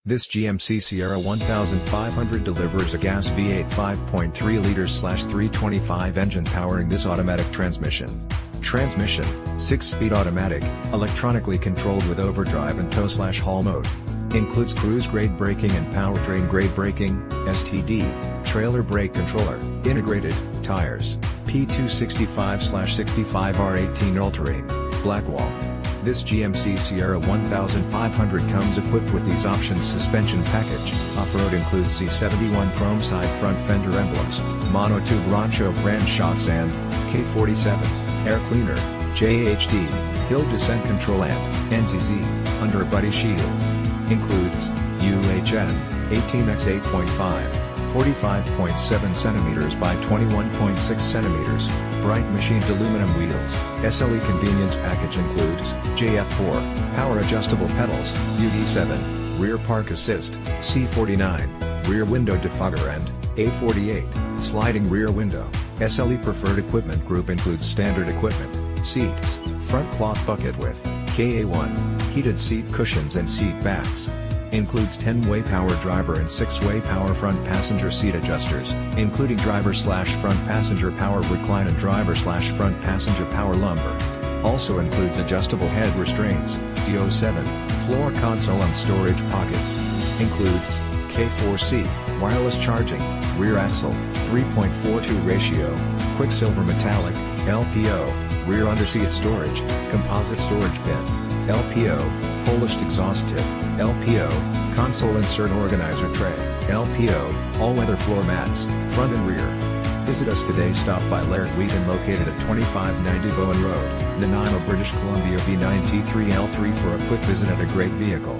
This GMC Sierra 1500 delivers a gas V8 5.3 liters/325 engine powering this automatic transmission. Transmission, 6-speed automatic, electronically controlled with overdrive and tow/haul mode. Includes cruise-grade braking and powertrain grade braking, STD, trailer brake controller, integrated, tires, P265/65R18 all-terrain, BLACKWALL. This GMC Sierra 1500 comes equipped with these options: suspension package, off-road includes C71 chrome side front fender emblems, monotube Rancho brand shocks and K47, air cleaner, JHD, hill descent control and NZZ, underbody shield. Includes UHN, 18x8.5, 45.7 cm by 21.6 cm, bright machined aluminum wheels. SLE convenience package includes JF4, power adjustable pedals, UD7, rear park assist, C49, rear window defogger and A48, sliding rear window. SLE preferred equipment group includes standard equipment, seats, front cloth bucket with KA1, heated seat cushions and seat backs. Includes 10-way power driver and 6-way power front passenger seat adjusters, including driver/front passenger power recline and driver/front passenger power lumbar. Also includes adjustable head restraints, DO7, floor console and storage pockets. Includes K4C, wireless charging, rear axle, 3.42 ratio, quicksilver metallic, LPO, rear underseat storage, composite storage bin, LPO, polished exhaust tip, LPO, console insert organizer tray, LPO, all-weather floor mats, front and rear. Visit us today. Stop by Laird Wheaton located at 2590 Bowen Road, Nanaimo, British Columbia V9T3L3 for a quick visit at a great vehicle.